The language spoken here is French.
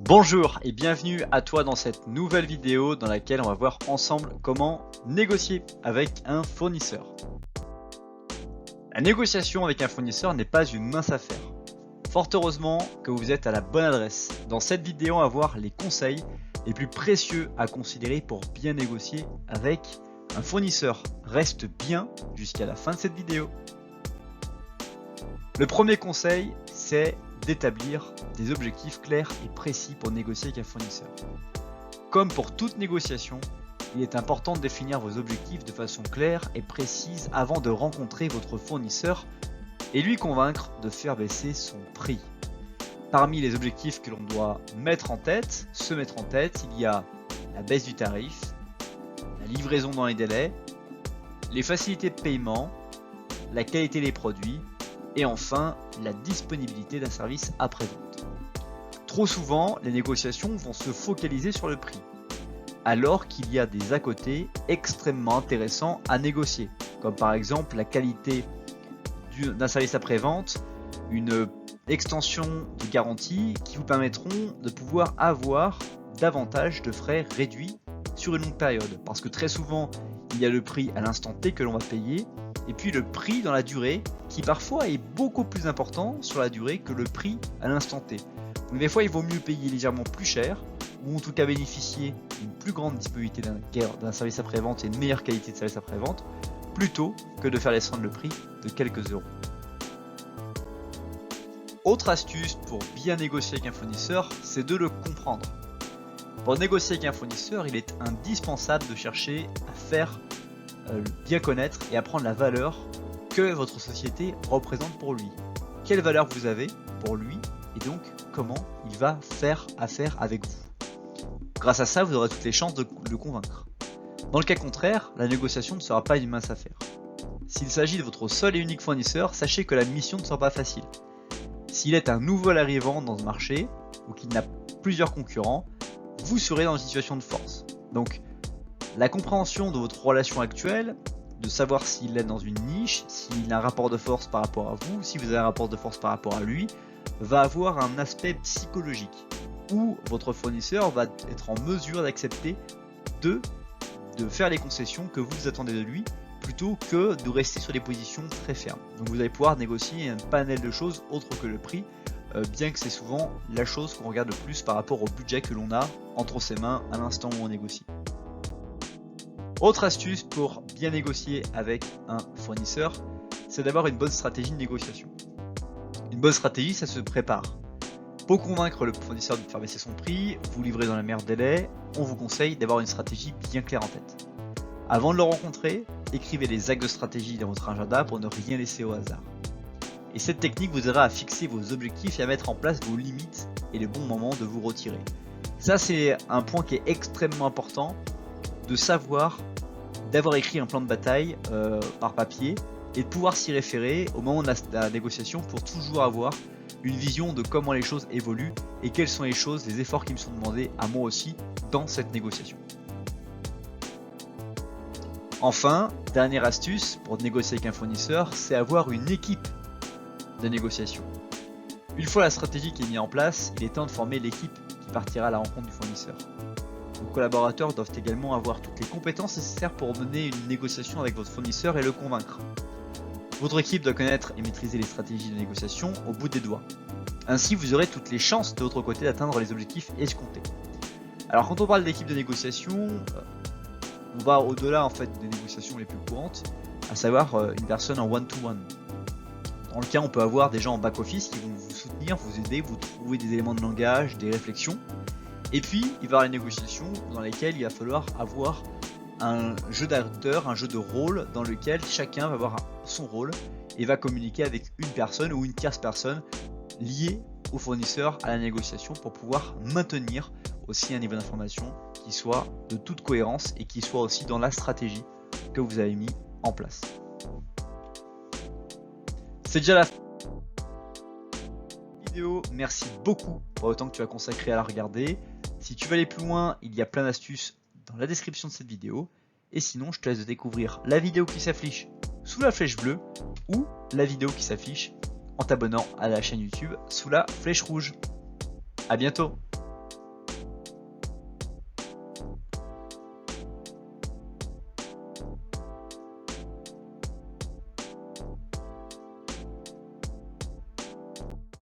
Bonjour et bienvenue à toi dans cette nouvelle vidéo dans laquelle on va voir ensemble comment négocier avec un fournisseur. La négociation avec un fournisseur n'est pas une mince affaire. Fort heureusement que vous êtes à la bonne adresse. Dans cette vidéo, on va voir les conseils les plus précieux à considérer pour bien négocier avec un fournisseur. Reste bien jusqu'à la fin de cette vidéo. Le premier conseil, c'est d'établir des objectifs clairs et précis pour négocier avec un fournisseur. Comme pour toute négociation, il est important de définir vos objectifs de façon claire et précise avant de rencontrer votre fournisseur et lui convaincre de faire baisser son prix. Parmi les objectifs que l'on doit se mettre en tête, il y a la baisse du tarif, la livraison dans les délais, les facilités de paiement, la qualité des produits, et enfin la disponibilité d'un service après-vente. Trop souvent, les négociations vont se focaliser sur le prix, alors qu'il y a des à côté extrêmement intéressants à négocier, comme par exemple la qualité d'un service après-vente, une extension de garantie qui vous permettront de pouvoir avoir davantage de frais réduits sur une longue période. Parce que très souvent, il y a le prix à l'instant T que l'on va payer, et puis le prix dans la durée qui parfois est beaucoup plus important sur la durée que le prix à l'instant T. Donc des fois il vaut mieux payer légèrement plus cher ou en tout cas bénéficier d'une plus grande disponibilité d'un service après-vente et une meilleure qualité de service après-vente plutôt que de faire descendre le prix de quelques euros. Autre astuce pour bien négocier avec un fournisseur, c'est de le comprendre. Pour négocier avec un fournisseur, il est indispensable de chercher à faire bien connaître et apprendre la valeur que votre société représente pour lui. Quelle valeur vous avez pour lui et donc comment il va faire affaire avec vous. Grâce à ça, vous aurez toutes les chances de le convaincre. Dans le cas contraire, la négociation ne sera pas une mince affaire. S'il s'agit de votre seul et unique fournisseur, sachez que la mission ne sera pas facile. S'il est un nouvel arrivant dans ce marché ou qu'il n'a plusieurs concurrents, vous serez dans une situation de force. Donc, la compréhension de votre relation actuelle, de savoir s'il est dans une niche, s'il a un rapport de force par rapport à vous, si vous avez un rapport de force par rapport à lui, va avoir un aspect psychologique où votre fournisseur va être en mesure d'accepter de faire les concessions que vous attendez de lui plutôt que de rester sur des positions très fermes. Donc vous allez pouvoir négocier un panel de choses autres que le prix, bien que c'est souvent la chose qu'on regarde le plus par rapport au budget que l'on a entre ses mains à l'instant où on négocie. Autre astuce pour bien négocier avec un fournisseur, c'est d'avoir une bonne stratégie de négociation. Une bonne stratégie, ça se prépare. Pour convaincre le fournisseur de faire baisser son prix, vous livrez dans les meilleurs délais, on vous conseille d'avoir une stratégie bien claire en tête. Avant de le rencontrer, écrivez les axes de stratégie dans votre agenda pour ne rien laisser au hasard. Et cette technique vous aidera à fixer vos objectifs et à mettre en place vos limites et le bon moment de vous retirer. Ça, c'est un point qui est extrêmement important, de savoir, d'avoir écrit un plan de bataille par papier et de pouvoir s'y référer au moment de la négociation pour toujours avoir une vision de comment les choses évoluent et quelles sont les choses, les efforts qui me sont demandés à moi aussi dans cette négociation. Enfin, dernière astuce pour négocier avec un fournisseur, c'est avoir une équipe de négociation. Une fois la stratégie qui est mise en place, il est temps de former l'équipe qui partira à la rencontre du fournisseur. Vos collaborateurs doivent également avoir toutes les compétences nécessaires pour mener une négociation avec votre fournisseur et le convaincre. Votre équipe doit connaître et maîtriser les stratégies de négociation au bout des doigts. Ainsi, vous aurez toutes les chances de votre côté d'atteindre les objectifs escomptés. Alors quand on parle d'équipe de négociation, on va au-delà en fait des négociations les plus courantes, à savoir une personne en one-to-one. Dans le cas, on peut avoir des gens en back-office qui vont vous soutenir, vous aider, vous trouver des éléments de langage, des réflexions. Et puis, il va y avoir les négociations dans lesquelles il va falloir avoir un jeu d'acteurs, un jeu de rôle dans lequel chacun va avoir son rôle et va communiquer avec une personne ou une tierce personne liée au fournisseur à la négociation pour pouvoir maintenir aussi un niveau d'information qui soit de toute cohérence et qui soit aussi dans la stratégie que vous avez mis en place. C'est déjà la fin de la vidéo. Merci beaucoup pour le temps que tu as consacré à la regarder. Si tu veux aller plus loin, il y a plein d'astuces dans la description de cette vidéo. Et sinon, je te laisse de découvrir la vidéo qui s'affiche sous la flèche bleue ou la vidéo qui s'affiche en t'abonnant à la chaîne YouTube sous la flèche rouge. À bientôt!